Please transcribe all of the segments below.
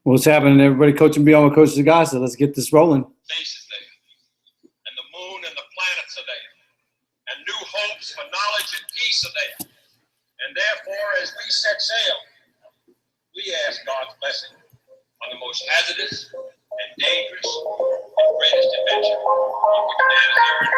What's happening, everybody? Coaching Beyond with Coach Zagasa. Let's get this rolling. Space is there, and the moon and the planets are there, and new hopes for knowledge and peace are there. And therefore, as we set sail, we ask God's blessing on the most hazardous and dangerous and greatest adventure on which man has ever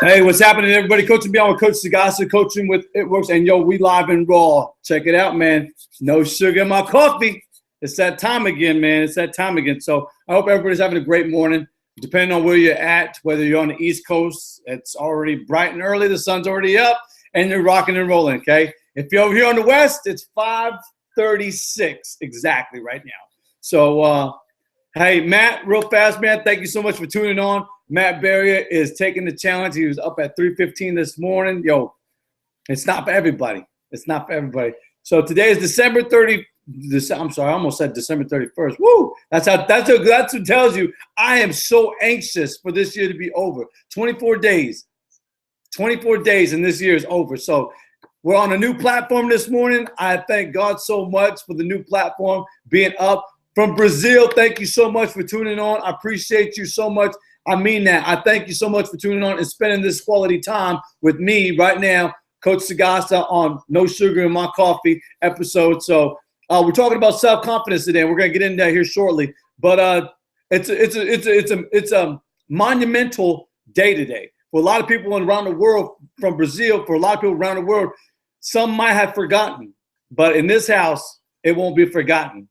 Hey, what's happening, everybody? Coaching Beyond with Coach Zagasa, coaching with It Works. And yo, we live and raw. Check it out, man. No sugar in my coffee. It's that time again, man. It's that time again. So I hope everybody's having a great morning. Depending on where you're at, whether you're on the East Coast, it's already bright and early. The sun's already up, and you're rocking and rolling, okay? If you're over here on the West, it's 5:36 exactly right now. So, hey, Matt, real fast, man, thank you so much for tuning on. Matt Barrier is taking the challenge. He was up at 3:15 this morning. Yo, it's not for everybody. It's not for everybody. So today is December 30th. I'm sorry, I almost said December 31st. Woo! That's what tells you I am so anxious for this year to be over. 24 days. 24 days and this year is over. So we're on a new platform this morning. I thank God so much for the new platform being up. From Brazil, thank you so much for tuning on. I appreciate you so much. I mean that. I thank you so much for tuning on and spending this quality time with me right now, Coach Zagasa, on No Sugar in My Coffee episode. So we're talking about self-confidence today. We're going to get into that here shortly. But it's a monumental day today. For a lot of people around the world, from Brazil, for a lot of people around the world, some might have forgotten. But in this house, it won't be forgotten.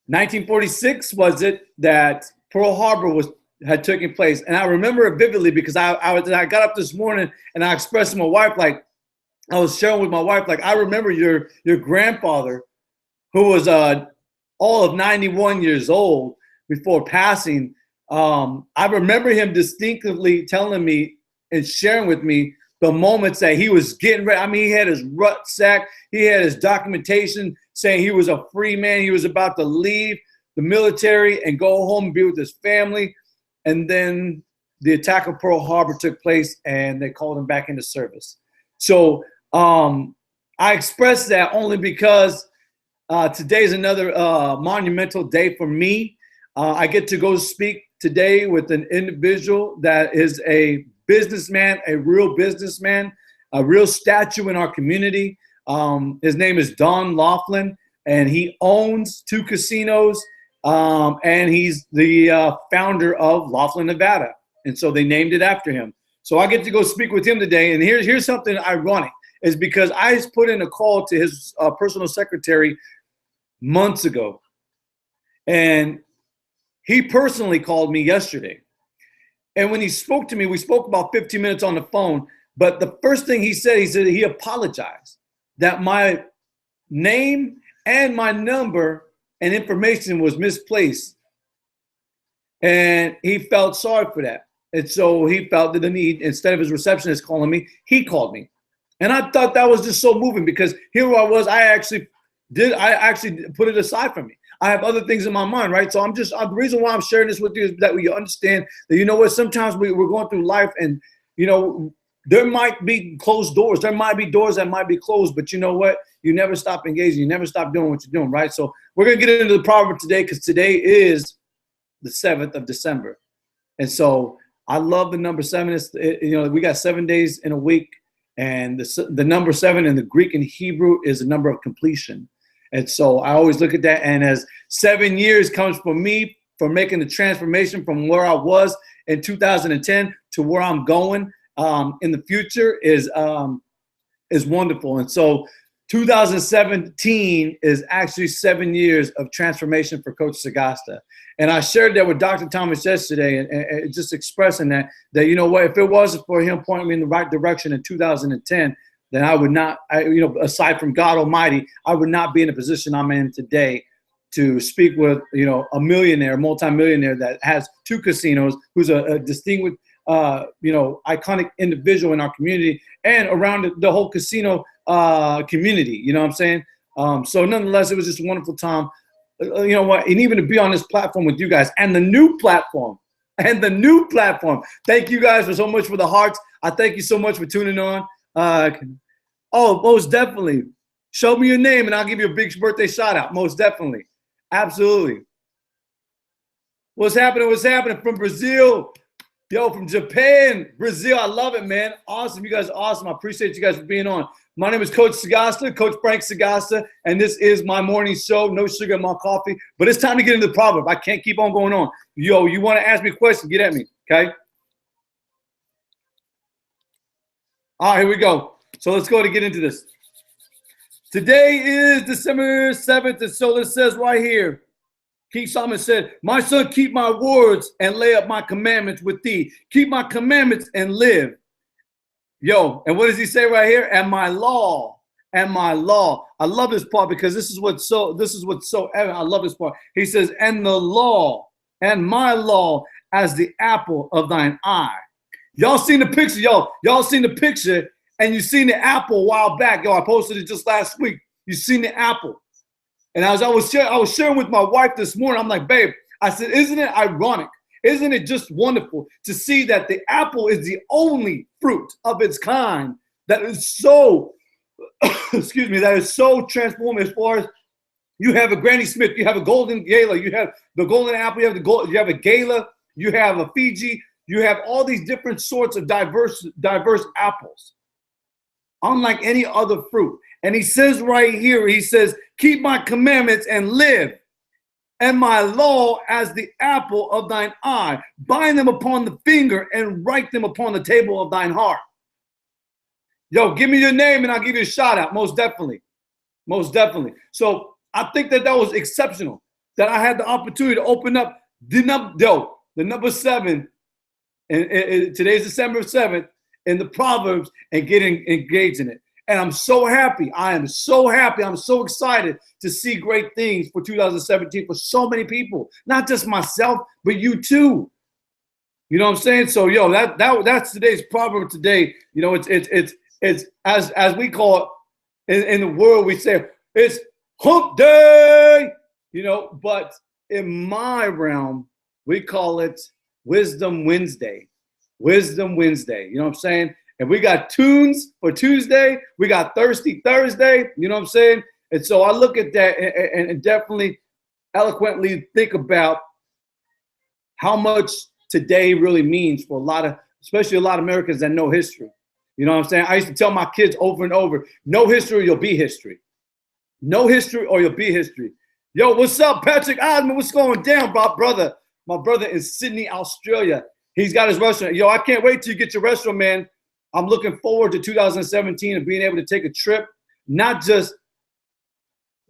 1946 was it that Pearl Harbor had taken place. And I remember it vividly because I got up this morning and I expressed to my wife, like, I was sharing with my wife, like, I remember your grandfather, who was all of 91 years old before passing. I remember him distinctively telling me and sharing with me the moments that he was getting ready. I mean, he had his rucksack, he had his documentation saying he was a free man. He was about to leave the military and go home and be with his family. And then the attack of Pearl Harbor took place and they called him back into service. So I express that only because today's another monumental day for me. I get to go speak today with an individual that is a businessman, a real businessman, a real statue in our community. His name is Don Laughlin, and he owns 2 casinos, and he's the founder of Laughlin, Nevada. And so they named it after him. So I get to go speak with him today. And here's something ironic, is because I put in a call to his personal secretary months ago. And he personally called me yesterday. And when he spoke to me, we spoke about 15 minutes on the phone. But the first thing he said he apologized that my name and my number and information was misplaced. And he felt sorry for that. And so he felt the need, instead of his receptionist calling me, he called me. And I thought that was just so moving, because here I was, I actually put it aside from me. I have other things in my mind, right? So the reason why I'm sharing this with you is that you understand that, you know what, sometimes we're going through life and, you know, there might be closed doors. There might be doors that might be closed, but you know what? You never stop engaging. You never stop doing what you're doing, right? So we're going to get into the proverb today, because today is the 7th of December. And so I love the number 7. We got 7 days in a week, and the number 7 in the Greek and Hebrew is a number of completion. And so I always look at that, and as 7 years comes for me for making the transformation from where I was in 2010 to where I'm going in the future is wonderful. And so 2017 is actually 7 years of transformation for Coach Sagasta. And I shared that with Dr. Thomas yesterday, and just expressing that, you know what, if it wasn't for him pointing me in the right direction in 2010, then I would not, aside from God Almighty, I would not be in the position I'm in today to speak with, a millionaire, multimillionaire that has 2 casinos, who's a distinguished, iconic individual in our community and around the whole casino community. You know what I'm saying? So nonetheless, it was just a wonderful time. You know what? And even to be on this platform with you guys and the new platform. Thank you guys for so much for the hearts. I thank you so much for tuning on. Most definitely. Show me your name and I'll give you a big birthday shout out. Most definitely. Absolutely. What's happening? What's happening from Brazil? Yo, from Japan, Brazil. I love it, man. Awesome. You guys are awesome. I appreciate you guys for being on. My name is Coach Sagasta, Coach Frank Sagasta, and this is my morning show. No sugar in my coffee. But it's time to get into the proverb. I can't keep on going on. Yo, you want to ask me a question? Get at me, okay? All right, here we go. So let's go to get into this. Today is December 7th, and so it says right here, King Solomon said, my son, keep my words and lay up my commandments with thee. Keep my commandments and live. Yo, and what does he say right here? And my law, and my law. I love this part because this is what's so evident. I love this part. He says, and the law, and my law as the apple of thine eye. Y'all seen the picture, y'all seen the picture, and you seen the apple a while back. Yo, I posted it just last week. You seen the apple. And as I was sharing with my wife this morning, I'm like, babe, I said, isn't it ironic? Isn't it just wonderful to see that the apple is the only fruit of its kind that is so, excuse me, that is so transformative as far as you have a Granny Smith, you have a golden gala, you have the golden apple, you have a gala, you have a Fiji, you have all these different sorts of diverse apples, unlike any other fruit. And he says right here, he says, keep my commandments and live, and my law as the apple of thine eye. Bind them upon the finger and write them upon the table of thine heart. Yo, give me your name and I'll give you a shout out. Most definitely. Most definitely. So I think that was exceptional, that I had the opportunity to open up the number 7. And today's December 7th in the Proverbs and getting engaged in it. And I'm so happy. I am so happy. I'm so excited to see great things for 2017 for so many people, not just myself, but you too. You know what I'm saying? So, yo, that's today's proverb today. You know, it's as we call it in the world, we say it's hump day, but in my realm, we call it Wisdom Wednesday. Wisdom Wednesday. You know what I'm saying? And we got tunes for Tuesday. We got Thirsty Thursday. You know what I'm saying? And so I look at that and definitely eloquently think about how much today really means for especially a lot of Americans that know history. You know what I'm saying? I used to tell my kids over and over, know history or you'll be history. Know history or you'll be history. Yo, what's up, Patrick Osmond? What's going down, brother? My brother in Sydney, Australia. He's got his restaurant. Yo, I can't wait till you get your restaurant, man. I'm looking forward to 2017 and being able to take a trip, not just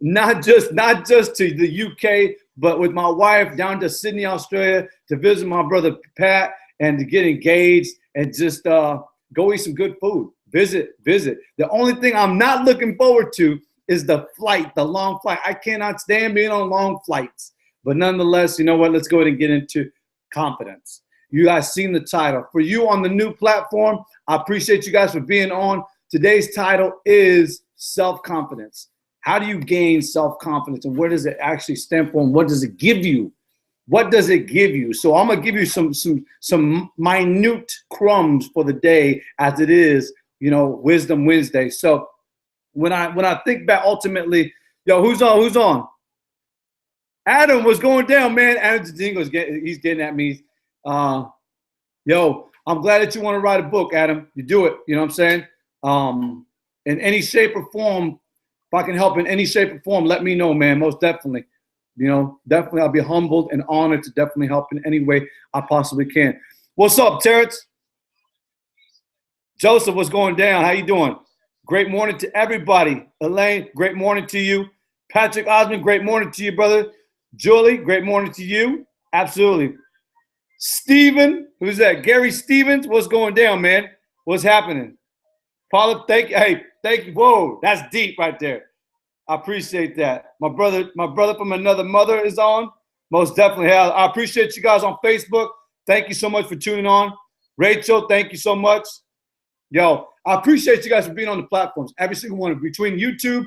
to the UK, but with my wife down to Sydney, Australia, to visit my brother Pat and to get engaged and just go eat some good food. Visit. The only thing I'm not looking forward to is the long flight. I cannot stand being on long flights. But nonetheless, you know what? Let's go ahead and get into confidence. You guys seen the title. For you on the new platform, I appreciate you guys for being on. Today's title is self-confidence. How do you gain self-confidence, and where does it actually stem from? What does it give you? What does it give you? So I'm gonna give you some minute crumbs for the day, as it is, Wisdom Wednesday. So when I think back, ultimately, yo, who's on? Adam was going down, man. Adam Jadingo's he's getting at me. Yo, I'm glad that you want to write a book, Adam. You do it. You know what I'm saying? In any shape or form, if I can help in any shape or form, let me know, man. Most definitely. Definitely I'll be humbled and honored to definitely help in any way I possibly can. What's up, Terrence? Joseph, what's going down? How you doing? Great morning to everybody. Elaine, great morning to you. Patrick Osmond, great morning to you, brother. Julie, great morning to you. Absolutely. Steven, who's that? Gary Stevens, what's going down, man? What's happening? Paula, thank you. Hey, thank you. Whoa, that's deep right there. I appreciate that. My brother from another mother is on. Most definitely. I appreciate you guys on Facebook. Thank you so much for tuning on. Rachel, thank you so much. Yo, I appreciate you guys for being on the platforms. Every single one, between YouTube,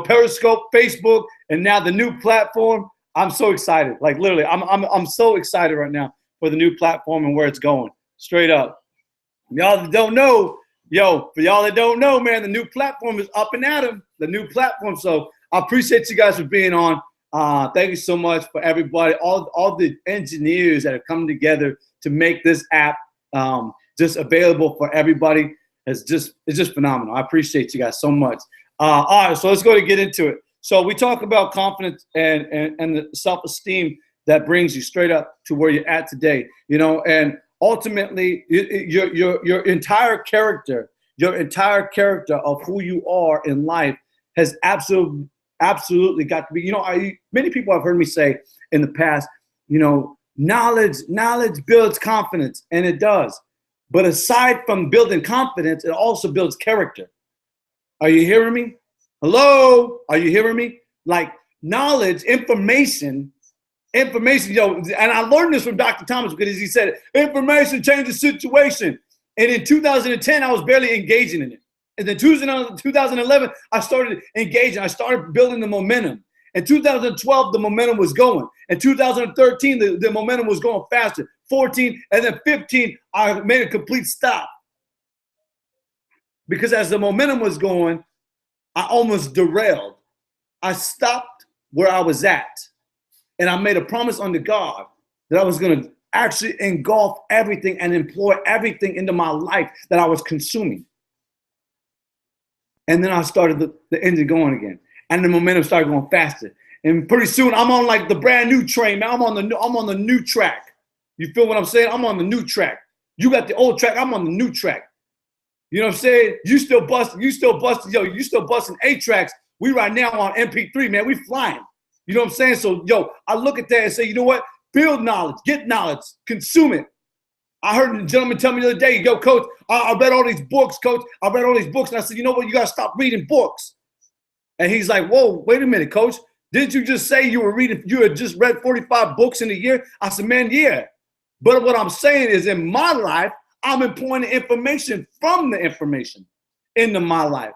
Periscope, Facebook, and now the new platform. I'm so excited. Like literally, I'm so excited right now for the new platform and where it's going. Straight up. Y'all that don't know, for y'all that don't know, man, the new platform is up and at 'em. The new platform. So I appreciate you guys for being on. Thank you so much for everybody, all the engineers that have come together to make this app just available for everybody. It's just phenomenal. I appreciate you guys so much. All right, so let's go to get into it. So we talk about confidence and the self-esteem that brings you straight up to where you're at today. And ultimately, your entire character of who you are in life has absolutely got to be. Many people have heard me say in the past, knowledge builds confidence, and it does. But aside from building confidence, it also builds character. Are you hearing me? Hello? Are you hearing me? Like knowledge, information, and I learned this from Dr. Thomas because he said, information changes situation. And in 2010, I was barely engaging in it. And then 2011, I started engaging. I started building the momentum. In 2012, the momentum was going. In 2013, the momentum was going faster. 14, and then 15, I made a complete stop. Because as the momentum was going, I almost derailed. I stopped where I was at. And I made a promise unto God that I was going to actually engulf everything and employ everything into my life that I was consuming. And then I started the engine going again. And the momentum started going faster. And pretty soon I'm on like the brand new train, man. I'm on the new track. You feel what I'm saying? I'm on the new track. You got the old track, I'm on the new track. You know what I'm saying? You still busting, you still busting 8 tracks. We right now on MP3, man. We flying. You know what I'm saying? So, I look at that and say, you know what? Build knowledge, get knowledge, consume it. I heard a gentleman tell me the other day, coach, I read all these books, coach. I read all these books. And I said, you know what? You got to stop reading books. And he's like, whoa, wait a minute, coach. Didn't you just say you had just read 45 books in a year? I said, man, yeah. But what I'm saying is in my life, I'm employing the information from the information into my life.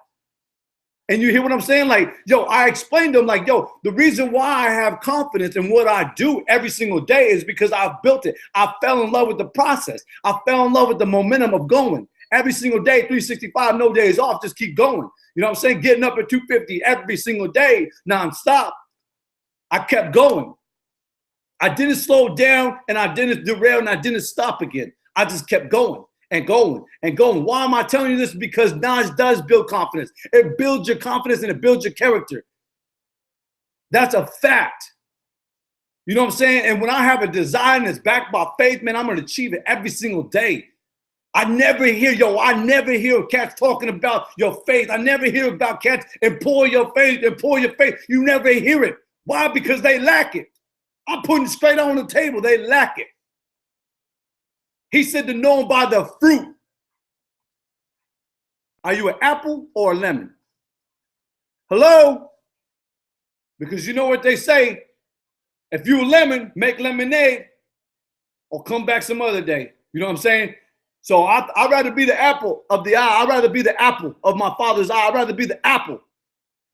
And you hear what I'm saying? Like, I explained to him, like, the reason why I have confidence in what I do every single day is because I've built it. I fell in love with the process. I fell in love with the momentum of going. Every single day, 365, no days off, just keep going. You know what I'm saying? Getting up at 2:50 every single day, nonstop. I kept going. I didn't slow down, and I didn't derail, and I didn't stop again. I just kept going and going and going. Why am I telling you this? Because knowledge does build confidence. It builds your confidence and it builds your character. That's a fact. You know what I'm saying? And when I have a desire that's backed by faith, man, I'm going to achieve it every single day. I never hear cats talking about your faith. I never hear about cats employ your faith. You never hear it. Why? Because they lack it. I'm putting it straight on the table. They lack it. He said to know them by the fruit. Are you an apple or a lemon? Hello? Because you know what they say. If you a lemon, make lemonade or come back some other day. You know what I'm saying? So I'd rather be the apple of the eye. I'd rather be the apple of my Father's eye. I'd rather be the apple.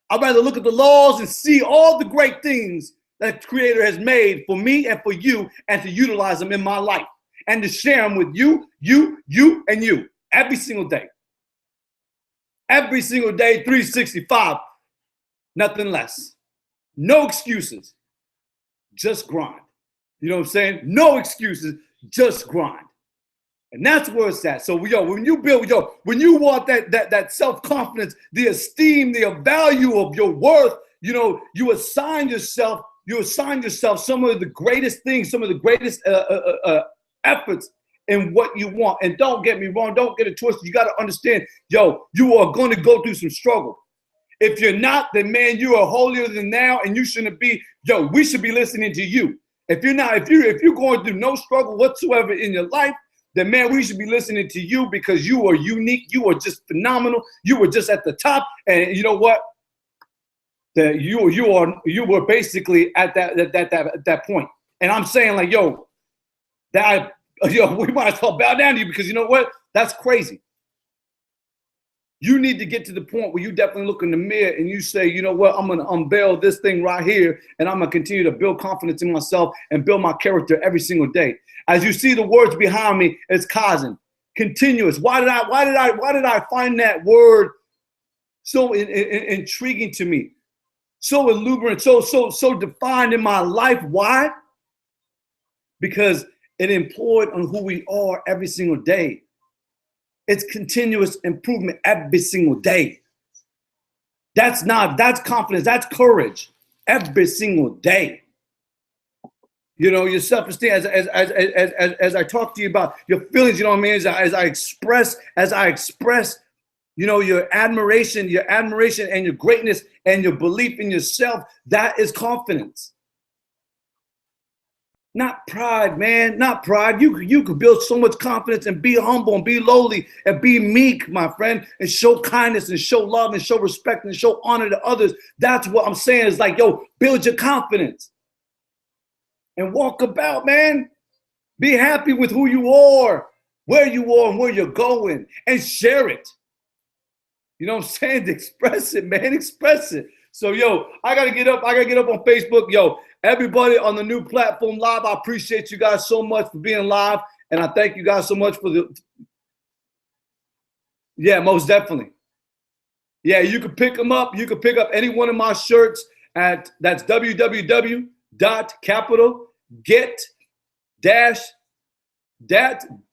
I'd rather look at the laws and see all the great things that the Creator has made for me and for you, and to utilize them in my life and to share them with you, and you every single day. Every single day, 365, nothing less. No excuses, just grind. You know what I'm saying? No excuses, just grind. And that's where it's at. So, when you build, when you want that self-confidence, the esteem, the value of your worth, you assign yourself some of the greatest things, some of the greatest efforts in what you want. And don't get me wrong, don't get it twisted. You got to understand, yo, you are going to go through some struggle. If you're not, then man, you are holier than thou, and you shouldn't be. Yo, we should be listening to you. If you're not, if you're going through no struggle whatsoever in your life, then man, we should be listening to you, because you are unique. You are just phenomenal. You were just at the top, and you know what? That you were basically at that point. And I'm saying, like, yo, we might as well bow down to you, because you know what? That's crazy. You need to get to the point where you definitely look in the mirror and you say, you know what, I'm going to unveil this thing right here, and I'm going to continue to build confidence in myself and build my character every single day. As you see the words behind me, it's Kaizen, continuous. Why did I find that word so intriguing to me, so illuminant, so defined in my life? Why? Because it employed on who we are every single day. It's continuous improvement every single day. That's confidence. That's courage every single day. You know, your self-esteem, as I talk to you about your feelings, you know what I mean? As I express, you know, your admiration and your greatness and your belief in yourself, that is confidence. Not pride, man, not pride. You could build so much confidence and be humble and be lowly and be meek, my friend, and show kindness and show love and show respect and show honor to others. That's what I'm saying, is like, yo, build your confidence and walk about, man. Be happy with who you are, where you are, and where you're going, and share it. You know what I'm saying? Express it, man, express it. So, yo, I gotta get up on Facebook. Yo, everybody on the new platform live, I appreciate you guys so much for being live. And I thank you guys so much for yeah, most definitely. Yeah, you can pick them up. You can pick up any one of my shirts that's www.get-dat,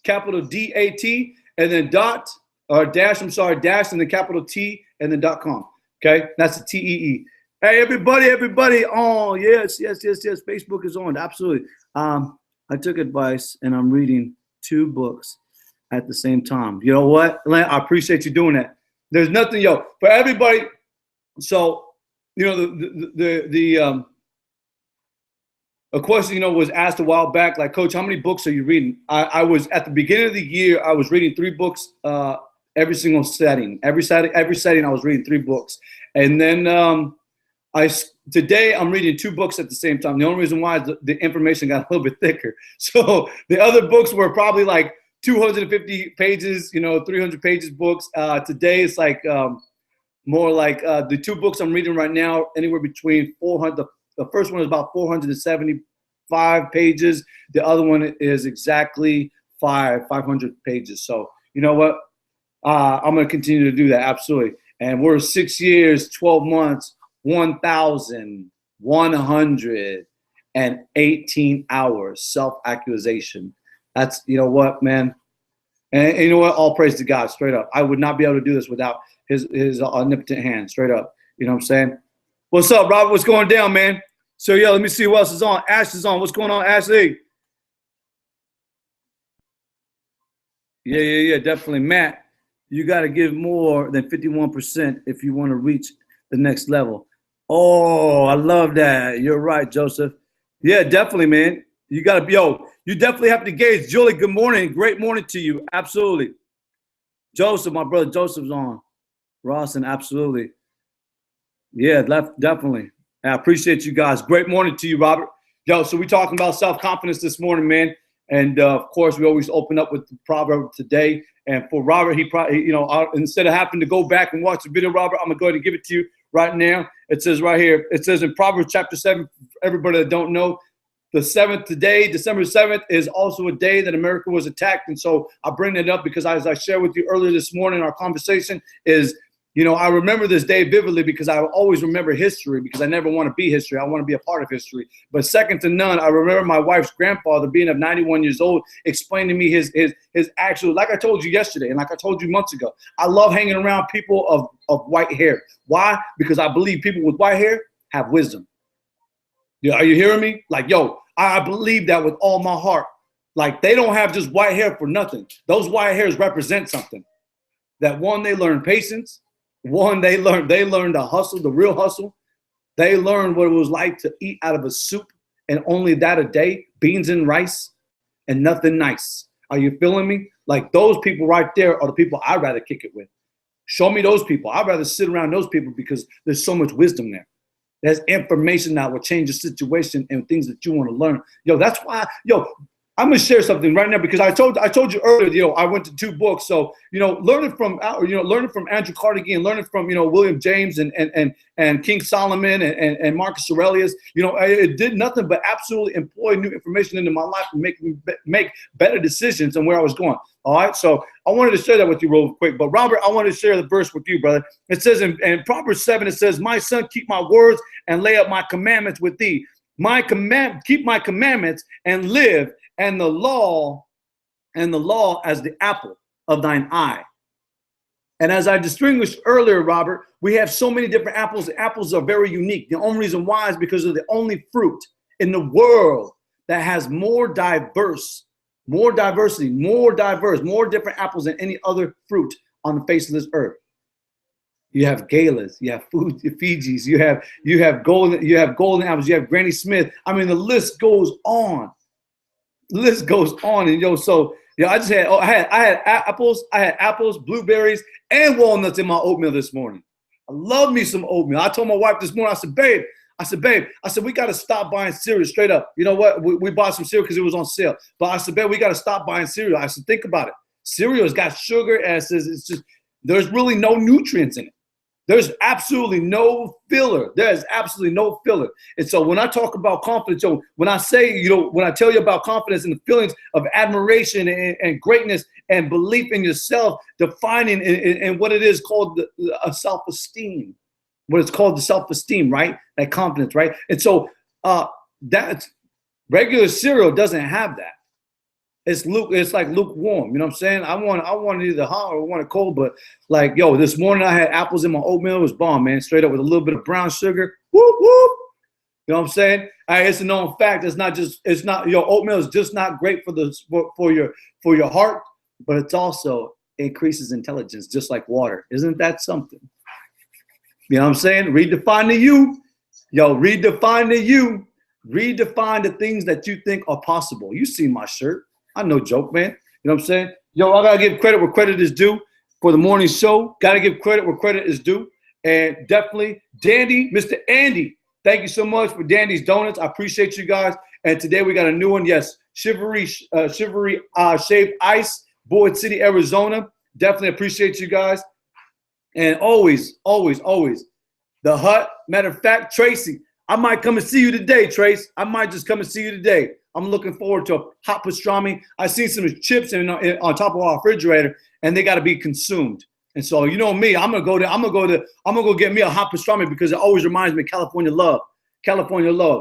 capital D-A-T, and then dash, and then capital T, and then .com. Okay, that's the T-E-E. Hey, everybody. Oh, yes. Facebook is on. Absolutely. I took advice, and I'm reading 2 books at the same time. You know what, Len? I appreciate you doing that. There's nothing, yo, for everybody. So, you know, a question, you know, was asked a while back, like, Coach, how many books are you reading? I was, at the beginning of the year, I was reading 3 books every single setting. Every setting I was reading 3 books. And then today I'm reading 2 books at the same time. The only reason why is the information got a little bit thicker. So the other books were probably like 250 pages, you know, 300 pages books. Today it's like more like the 2 books I'm reading right now, anywhere between 400. The first one is about 475 pages. The other one is exactly 500 pages. So you know what? I'm going to continue to do that. Absolutely. And we're 6 years, 12 months, 1,118 hours self-accusation. That's, you know what, man? And you know what? All praise to God, straight up. I would not be able to do this without his omnipotent hand, straight up. You know what I'm saying? What's up, Robert? What's going down, man? So, yo, let me see who else is on. Ash is on. What's going on, Ashley? Yeah, definitely. Matt, you got to give more than 51% if you want to reach the next level. Oh, I love that. You're right, Joseph. Yeah, definitely, man. You got to, you definitely have to gauge. Julie, good morning. Great morning to you. Absolutely. Joseph, my brother Joseph's on. Rawson, absolutely. Yeah, definitely. I appreciate you guys. Great morning to you, Robert. Yo, so we're talking about self-confidence this morning, man. And of course, we always open up with the proverb today. And for Robert, he probably, you know, instead of having to go back and watch the video, Robert, I'm going to go ahead and give it to you right now. It says right here, it says in Proverbs chapter 7, for everybody that don't know, the 7th today, December 7th, is also a day that America was attacked. And so I bring it up because as I shared with you earlier this morning, our conversation is, you know, I remember this day vividly because I always remember history because I never want to be history. I want to be a part of history. But second to none, I remember my wife's grandfather, being of 91 years old, explaining to me his actual, like I told you yesterday and like I told you months ago, I love hanging around people of white hair. Why? Because I believe people with white hair have wisdom. Yeah, are you hearing me? Like, yo, I believe that with all my heart. Like they don't have just white hair for nothing. Those white hairs represent something. That one, they learn patience. One, they learn the hustle, the real hustle. They learned what it was like to eat out of a soup and only that a day, beans and rice and nothing nice. Are you feeling me? Like those people right there are the people I'd rather kick it with. Show me those people. I'd rather sit around those people because there's so much wisdom there. There's information that will change the situation and things that you want to learn. Yo, that's why, I'm gonna share something right now because I told you earlier, I went to 2 books. So, learning from Andrew Carnegie, learning from, William James and King Solomon and Marcus Aurelius, it did nothing but absolutely employ new information into my life and make me make better decisions on where I was going. All right. So I wanted to share that with you real quick. But Robert, I wanted to share the verse with you, brother. It says in Proverbs 7, it says, "My son, keep my words and lay up my commandments with thee. Keep my commandments and live. And the law as the apple of thine eye." And as I distinguished earlier, Robert, we have so many different apples. The apples are very unique. The only reason why is because of the only fruit in the world that has more diversity, more different apples than any other fruit on the face of this earth. You have galas, you have Fijis, you have golden apples, you have Granny Smith. I mean, the list goes on. And so I had apples, blueberries, and walnuts in my oatmeal this morning. I love me some oatmeal. I told my wife this morning, I said, babe, we got to stop buying cereal straight up. You know what? We bought some cereal because it was on sale. But I said, babe, we got to stop buying cereal. I said, think about it. Cereal has got sugar, and it says it's just, there's really no nutrients in it. There's absolutely no filler. There's absolutely no filler. And so when I talk about confidence, when I say, when I tell you about confidence and the feelings of admiration and greatness and belief in yourself, defining in what it is called a self-esteem, what it's called the self-esteem, right? That confidence, right? And so that's regular cereal doesn't have that. It's like lukewarm, you know what I'm saying? I want it either hot or I want it cold, but like, this morning I had apples in my oatmeal. It was bomb, man. Straight up with a little bit of brown sugar. Whoop, whoop. You know what I'm saying? It's a known fact. Oatmeal is just not great for your heart, but it's also increases intelligence, just like water. Isn't that something? You know what I'm saying? Redefine the you. Redefine the you. Redefine the things that you think are possible. You see my shirt. I no joke, man. You know what I'm saying? I gotta give credit where credit is due for the morning show. Gotta give credit where credit is due. And definitely, Dandy, Mr. Andy, thank you so much for Dandy's Donuts. I appreciate you guys. And today we got a new one. Yes, Shivery Shaved Ice, Boyd City, Arizona. Definitely appreciate you guys. And always, the Hut. Matter of fact, Tracy, I might come and see you today, Trace. I might just come and see you today. I'm looking forward to a hot pastrami. I see some chips on top of our refrigerator, and they got to be consumed. And so, you know me, I'm gonna go get me a hot pastrami because it always reminds me of California love,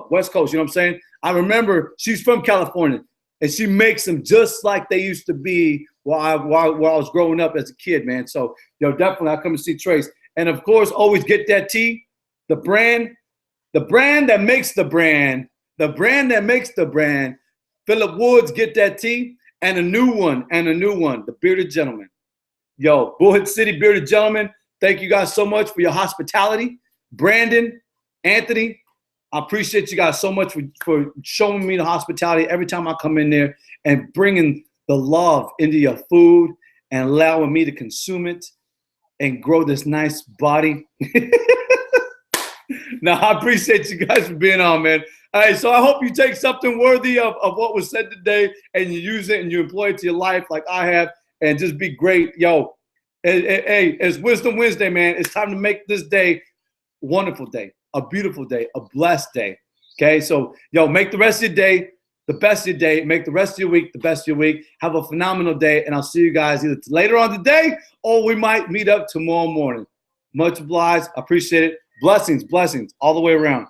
West Coast. You know what I'm saying? I remember she's from California, and she makes them just like they used to be while I was growing up as a kid, man. So, definitely I'll come and see Trace. And of course, always get that tea, the brand that makes the brand. The brand that makes the brand, Philip Woods, get that tea, and a new one, the Bearded Gentleman. Bullhead City Bearded Gentleman, thank you guys so much for your hospitality. Brandon, Anthony, I appreciate you guys so much for showing me the hospitality every time I come in there and bringing the love into your food and allowing me to consume it and grow this nice body. Now, I appreciate you guys for being on, man. All right, so I hope you take something worthy of what was said today and you use it and you employ it to your life like I have and just be great. Hey, it's Wisdom Wednesday, man. It's time to make this day a wonderful day, a beautiful day, a blessed day, okay? So, make the rest of your day the best of your day. Make the rest of your week the best of your week. Have a phenomenal day, and I'll see you guys either later on today or we might meet up tomorrow morning. Much obliged. I appreciate it. Blessings all the way around.